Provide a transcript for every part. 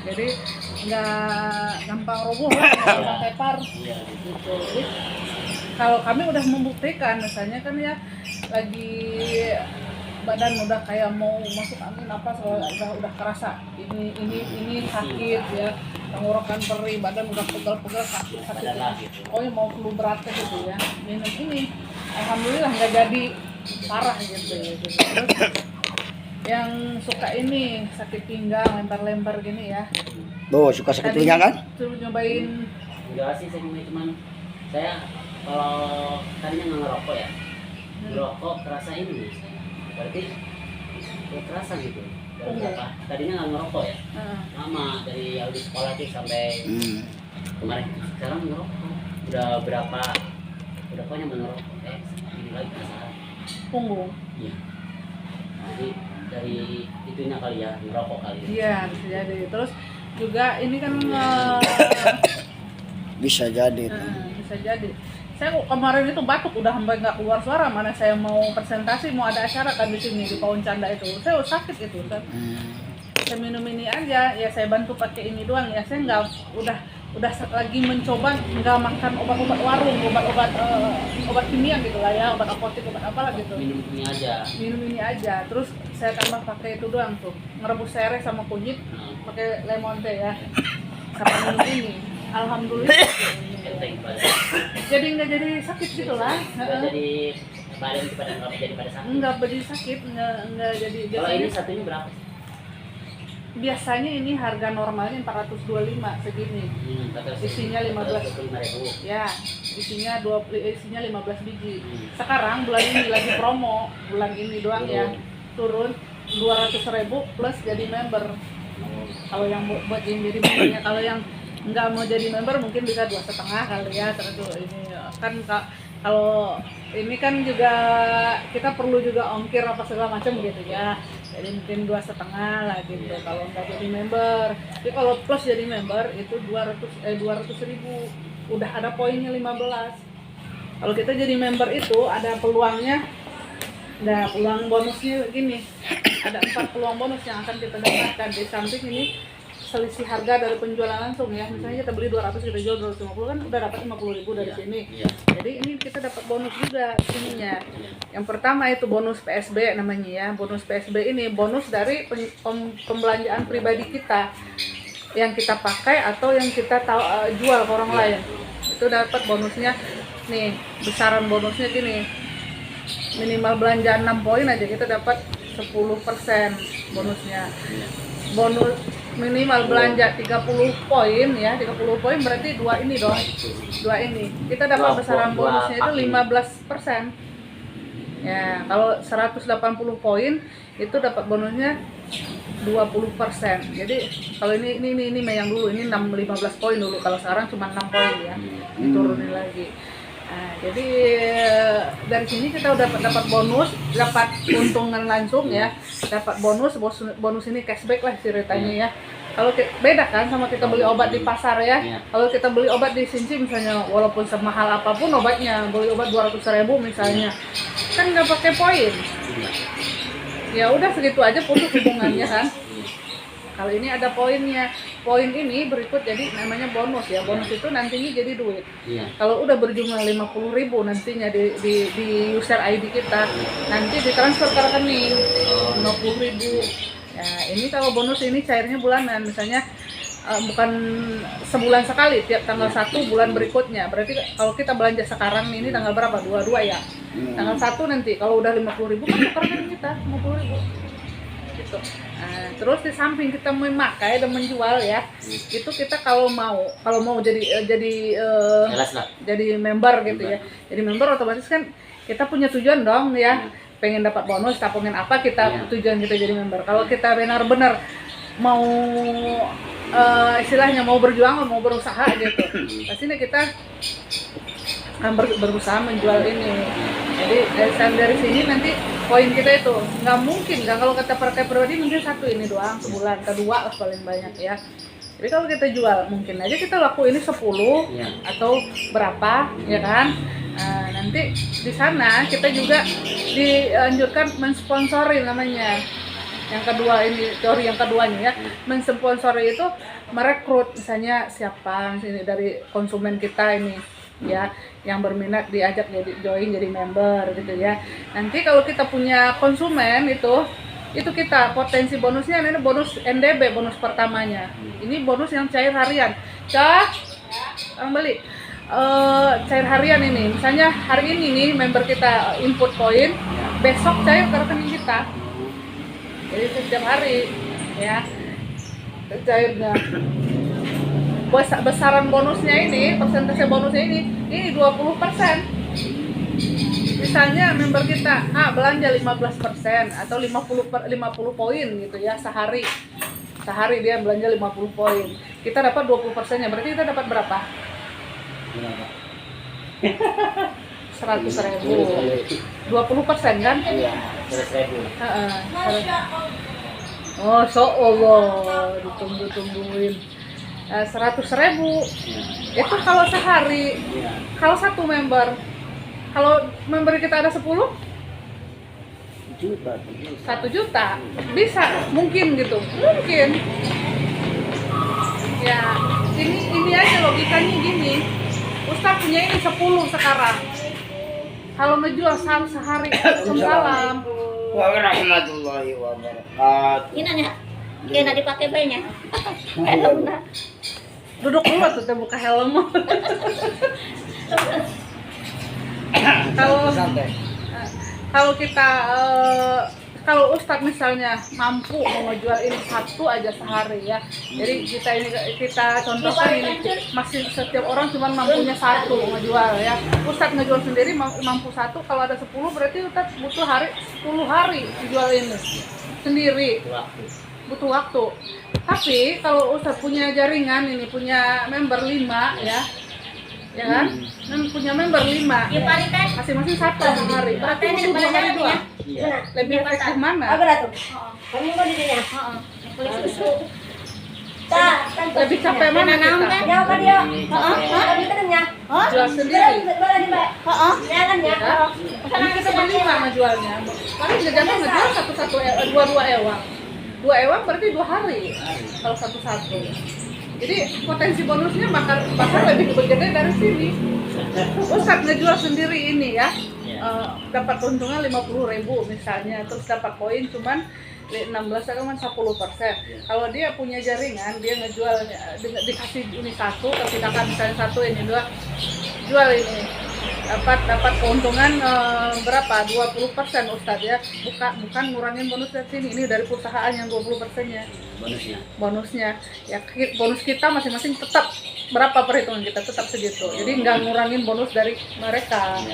Jadi nggak gampang roboh lah, nggak gampang tepar gitu. Jadi kalau kami udah membuktikan, misalnya kan ya lagi badan udah kayak mau masuk angin apa, udah kerasa ini sakit ya, tenggorokan perih, badan udah pegal-pegal sakit oh ya mau flu berat gitu ya, minum ini alhamdulillah nggak jadi parah gitu ya gitu. Terus yang suka ini sakit pinggang lempar-lempar gini ya, Suka sakit pinggang kan? suruh nyobain. Enggak sih, cuman saya kalau tadinya nggak ngerokok ya, ngerokok kerasa ini, berarti ya kerasa gitu. Dari berapa? Tadinya nggak ngerokok ya, lama dari di sekolah sih sampai kemarin. Sekarang ngerokok, udah pokoknya mengerokok, ini lagi kerasa Punggung. Iya. Jadi dari itunya kali ya, ngerokok kali. Iya, bisa jadi. Terus juga ini kan Bisa jadi. bisa jadi. Saya kemarin itu batuk udah sampai nggak keluar suara, mana saya mau presentasi, mau ada acara kan di sini di Paun Canda itu. Saya sakit itu kan. Saya minum ini aja, ya saya bantu pakai ini doang ya. Saya nggak udah lagi mencoba nggak makan obat-obat warung, obat kimia gitu lah ya, obat apotek, obat apalah gitu. Minum ini aja. Terus saya tambah pakai itu doang tuh, ngerebus serai sama kunyit, pakai lemon teh ya, sama minum ini. Alhamdulillah. Jadi nggak jadi sakit gitu lah. Jadi badan pada sakit. Nggak jadi sakit, nggak jadi. Kalau ini satunya berapa? Biasanya ini harga normalnya 425 segini. Isinya 15. Ya, isinya 15 biji. Sekarang bulan ini lagi promo, bulan ini doang ya. Turun 200.000 plus jadi member. Kalau yang buat yang jadi membernya, kalau yang nggak mau jadi member mungkin bisa 2,5 kali ya. Terus ini kan kalau ini kan juga kita perlu juga ongkir apa segala macam gitu ya, jadi mungkin 2,5 lah gitu kalau nggak jadi member. Tapi kalau plus jadi member itu 200.000, udah ada poinnya 15. Kalau kita jadi member itu ada peluangnya, ada peluang bonusnya gini, ada 4 peluang bonus yang akan kita dapatkan. Di samping ini selisih harga dari penjualan langsung ya, misalnya kita beli 200 kita jual 250 kan udah dapat 50.000 dari sini. Jadi ini kita dapat bonus juga sininya. Yang pertama itu bonus PSB namanya ya. Bonus PSB ini bonus dari pembelanjaan pribadi kita yang kita pakai atau yang kita jual ke orang lain. Itu dapat bonusnya nih, besaran bonusnya gini. Minimal belanja 6 poin aja kita dapat 10% bonusnya. Bonus minimal belanja 30 poin ya, 30 poin berarti 2 ini dong. 2 ini. Kita dapat besaran bonusnya itu 15%. Ya, kalau 180 poin itu dapat bonusnya 20%. Jadi kalau ini yang dulu ini 15 poin dulu. Kalau sekarang cuma 6 poin ya. Diturunin lagi. Nah, jadi dari sini kita udah dapat bonus, dapat keuntungan langsung ya, dapat bonus ini cashback lah ceritanya ya. Kalau beda kan sama kita beli obat di pasar ya. Kalau kita beli obat di Sinci misalnya, walaupun semahal apapun obatnya, beli obat 200.000 misalnya, kan nggak pakai poin. Ya udah segitu aja putus hubungannya kan. Kalau ini ada poinnya. Poin ini berikut jadi namanya bonus ya. Bonus itu nantinya jadi duit. Kalau udah berjumlah 50.000 nantinya di user ID kita, nanti ditransfer ke rekening 50.000. Ya, ini kalau bonus ini cairnya bulanan. Misalnya bukan sebulan sekali, tiap tanggal 1 bulan berikutnya. Berarti kalau kita belanja sekarang ini tanggal berapa? 22 ya. Tanggal 1 nanti kalau udah 50.000 kan ke rekening kita 50.000. Gitu. Nah, terus di samping kita memakai dan menjual ya, itu kita kalau mau jadi member gitu ya. Jadi member otomatis kan kita punya tujuan dong ya, pengen dapat bonus, tabungan apa kita tujuan kita jadi member. Kalau kita benar-benar mau istilahnya mau berjuang, mau berusaha gitu, pastinya kita akan berusaha menjual ini. Jadi dari sini nanti poin kita itu nggak mungkin kan, kalau kita pakai pribadi mungkin 1 ini doang sebulan, kedua lah paling banyak ya. Jadi kalau kita jual mungkin aja kita laku ini 10 atau berapa ya kan. Nanti di sana kita juga dianjurkan mensponsori namanya. Yang kedua ini teori yang keduanya ya, mensponsori itu merekrut misalnya siapa sini dari konsumen kita ini ya yang berminat diajak jadi join jadi member gitu ya. Nanti kalau kita punya konsumen itu kita potensi bonusnya ini bonus NDB, bonus pertamanya. Ini bonus yang cair harian. Orang beli cair harian ini. Misalnya hari ini nih member kita input poin, besok cair ke rekening kita. Jadi setiap hari ya cairnya. Besaran bonusnya ini, persentase bonusnya ini 20%. Misalnya member kita belanja 15% atau 50 poin gitu ya sehari. Sehari dia belanja 50 poin. Kita dapat 20%-nya. Berarti kita dapat berapa? 100.000. 20% kan? Iya, 100.000. Oh, Allah, ditunggu-tungguin. 100.000. Itu kalau sehari. Iya. Kalau satu member. Kalau member kita ada 10? 1 juta. Bisa, mungkin gitu. Mungkin. Ya, ini aja logikanya gini. Ustaz punya ini 10 sekarang. Kalau ngejual sehari, salam. Warahmatullahi wabarakatuh. Ini nanya, kena dipakai banyak. Duduk dulu tuh buka helm. Kalau kita kalau Ustadz misalnya mampu mau ngejual ini satu aja sehari ya, jadi kita contohkan ini masih setiap orang cuma mampunya satu ngejual ya. Ustadz ngejual sendiri mampu satu, kalau ada 10 berarti Ustadz butuh 10 hari dijual ini sendiri, butuh waktu. Tapi kalau Ustadz punya jaringan ini, punya member 5 ya kan? Punya member 5 Ya paling kan masing-masing satu sehari, berarti butuh 2 hari jual. Iya. Lebih efektif mana? kamu mau di sini. Boleh susu. Lebih capek mana kita? Ya apa dia? Jual sendiri. Jangan ya. Ini kita berlima ngejualnya. Paling jajannya ngejual satu-satu, dua ewang. 2 ewang berarti 2 hari kalau satu-satu. Jadi potensi bonusnya bakal lebih gede dari sini. Ustadz ngejual sendiri ini ya, dapat keuntungan 50.000 misalnya, terus dapat poin cuman 16 kan 10%. Kalau dia punya jaringan, dia ngejual dikasih ini satu, kasihkan misalnya satu ini 2, jual ini dapat keuntungan berapa? 20% Ustadz ya. Bukan ngurangin bonus dari sini. Ini dari perusahaan yang 20%-nya. Bonusnya. Ya bonus kita masing-masing tetap berapa perhitungan kita tetap segitu. Jadi nggak ngurangin bonus dari mereka.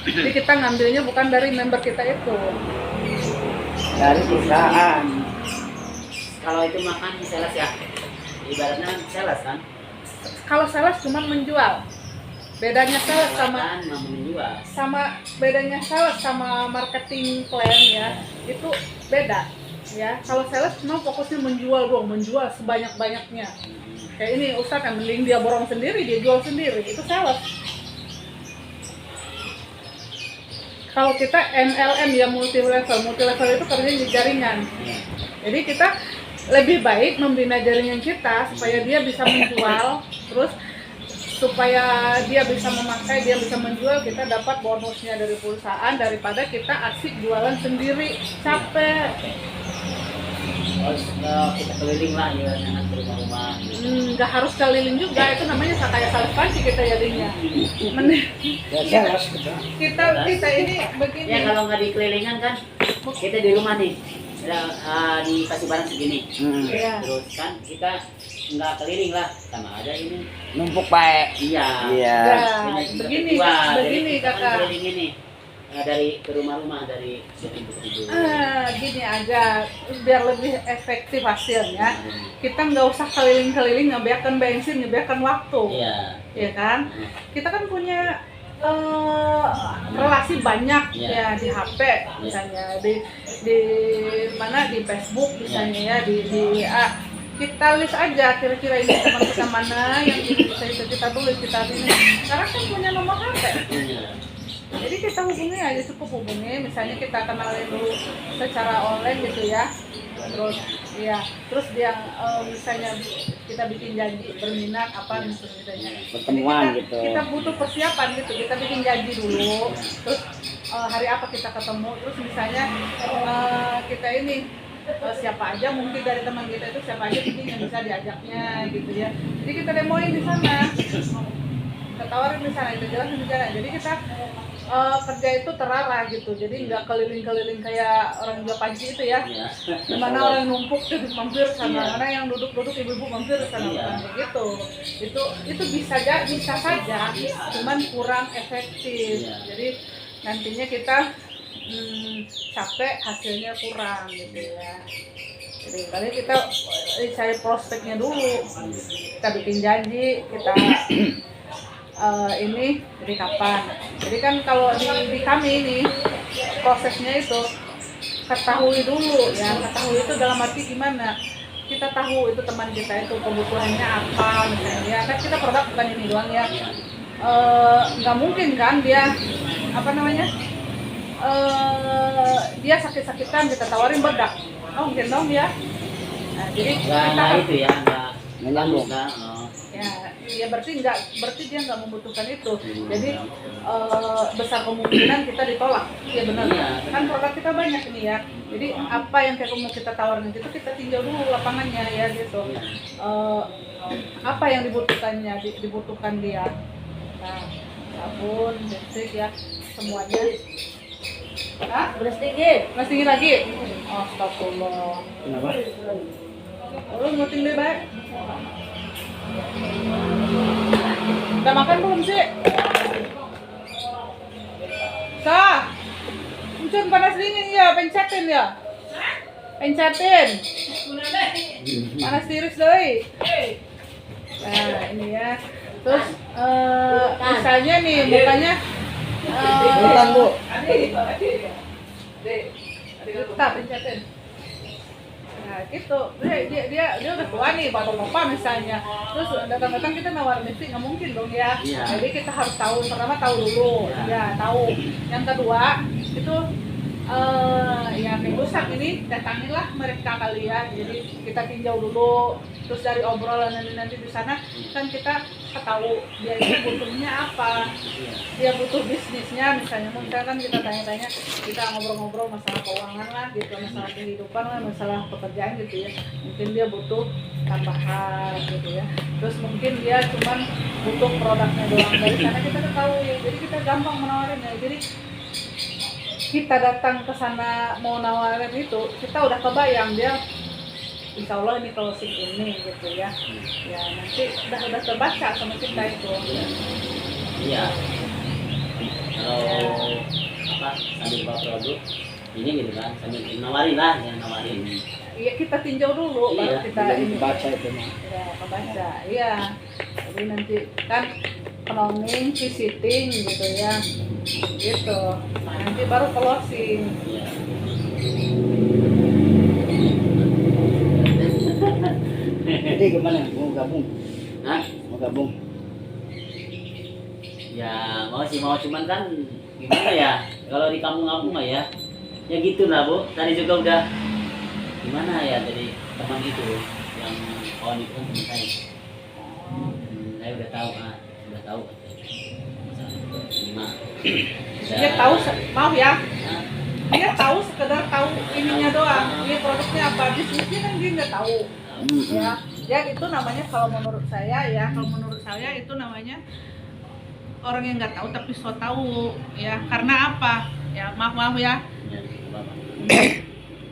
Jadi kita ngambilnya bukan dari member kita itu. Dari perusahaan. Kalau itu makan sales ya, ibaratnya sales kan? Kalau sales cuma menjual. Bedanya sales sama marketing plan ya, itu beda ya. Kalau sales cuma fokusnya menjual doang, menjual sebanyak-banyaknya. Kayak ini Ustadz yang mending dia borong sendiri, dia jual sendiri, itu sales. Kalau kita MLM ya, multi level itu kerjanya di jaringan. Jadi kita lebih baik membina jaringan kita supaya dia bisa menjual, terus supaya dia bisa memakai, dia bisa menjual, kita dapat bonusnya dari perusahaan daripada kita asik jualan sendiri, capek. Terus kita keliling lah ya, dengan rumah-rumah. Nggak harus keliling juga, itu namanya kayak sales panci kita jadinya. Kita ini begini. Ya kalau nggak dikelilingan kan, kita di rumah nih, dikasih barang segini. Iya. Terus kan kita nggak keliling lah, sama aja ini. Numpuk baik. Iya. Nah, begini kakak. Keliling ini dari ke rumah-rumah, dari ibu-ibu. Gini aja, biar lebih efektif hasilnya. Kita nggak usah keliling-keliling ngebiarkan bensin, ngebiarkan waktu. Iya. Ya kan? Kita kan punya relasi banyak ya di HP misalnya, di mana, di Facebook misalnya ya, di kita list aja kira-kira ini teman kita mana yang bisa kita tulis, kita ini. Sekarang kan punya nomor HP. Jadi kita hubungi aja, cukup hubungi, misalnya kita kenalin dulu secara online gitu ya. Terus dia misalnya kita bikin janji berminat apa misalnya Pertemuan kita, gitu. kita butuh persiapan gitu, kita bikin janji dulu, terus hari apa kita ketemu, terus misalnya kita ini siapa aja mungkin dari teman kita itu siapa aja mungkin yang bisa diajaknya gitu ya, jadi kita demoin di sana, kita tawarin di sana, itu jelasin di sana, jadi kita kerja itu terarah gitu, jadi nggak keliling-keliling kayak orang jual panci itu ya, dimana orang numpuk jadi mampir sana, mana yang duduk-duduk ibu-ibu mampir sana, bukan begitu. Itu bisa saja, cuman kurang efektif. Jadi nantinya kita capek, hasilnya kurang gitu ya. Jadi kali kita cari prospeknya dulu, kita bikin janji, kita ini jadi kapan. Jadi kan kalau di kami ini prosesnya itu ketahui dulu ya, ketahui itu dalam arti gimana, kita tahu itu teman kita itu kebutuhannya apa misalnya ya, kan kita produk bukan ini doang ya, nggak mungkin kan dia apa namanya dia sakit-sakitan kita tawarin bedak, mungkin dong ya. Nah, jadi nggak itu ya, nggak Nyambung. ya berarti dia nggak membutuhkan itu, jadi besar kemungkinan kita ditolak, ya benar kan produk kita banyak ini ya, jadi apa yang kayak mau kita tawarin itu kita tinjau dulu lapangannya ya gitu, apa yang dibutuhkan dia, nah sabun, lipstick ya semuanya. Belas tinggi. Mas tinggi lagi? Astagfirullah. Kenapa? Lu nguting deh baik. Udah makan belum sih? Sah. Uncun panas dingin ya, pencetin ya. Pencetin. Panas tiris doi. Nah ini ya. Terus misalnya nih mukanya Bukan, Bu. Kita pencetin. Nah gitu, dia udah tua nih, bapak misalnya, terus datang-datang kita nawarin lipstick, nggak mungkin dong ya. Jadi kita harus tahu, pertama tahu dulu, ya tahu. Yang kedua itu ya kayak rusak ini, datangilah mereka kali ya. Jadi kita tinjau dulu, terus dari obrolan nanti di sana kan kita tahu dia itu butuhnya apa, dia butuh bisnisnya misalkan kita tanya-tanya, kita ngobrol-ngobrol masalah keuangan lah gitu, masalah kehidupan lah, masalah pekerjaan gitu ya, mungkin dia butuh tambahan gitu ya, terus mungkin dia cuman butuh produknya doang, dari sana kita tahu ya, jadi kita gampang menawarin ya. Jadi kita datang ke sana mau nawarin itu, kita udah kebayang dia insya Allah ini closing ini gitu ya. Ya nanti udah terbaca sama kita itu. Iya. Kalau apa sambil bawa produk ini gitu kan, sambil nawarin lah, yang nawarin. Iya kita tinjau dulu baru kita ini Baca itu mah. ya kebaca. Iya. Jadi nanti kan cloning, visiting gitu ya. Gitu. Nah, nanti baru closing. Jadi gimana? Mau gabung? Hah? Mau gabung? Ya mau sih, mau, cuman kan gimana ya, kalau di kampung-kampung mah ya gitu lah Bu. Tadi juga udah gimana ya, dari teman itu yang kawan itu kan teman saya. Saya udah tahu Dia tahu mau ya. Dia tahu sekedar tahu ininya doang. Ini produknya apa, bisnisnya kan dia nggak tahu. Ya itu namanya kalau menurut saya itu namanya orang yang nggak tahu tapi so tahu ya, karena apa ya, maaf ya, Ya, Bapak.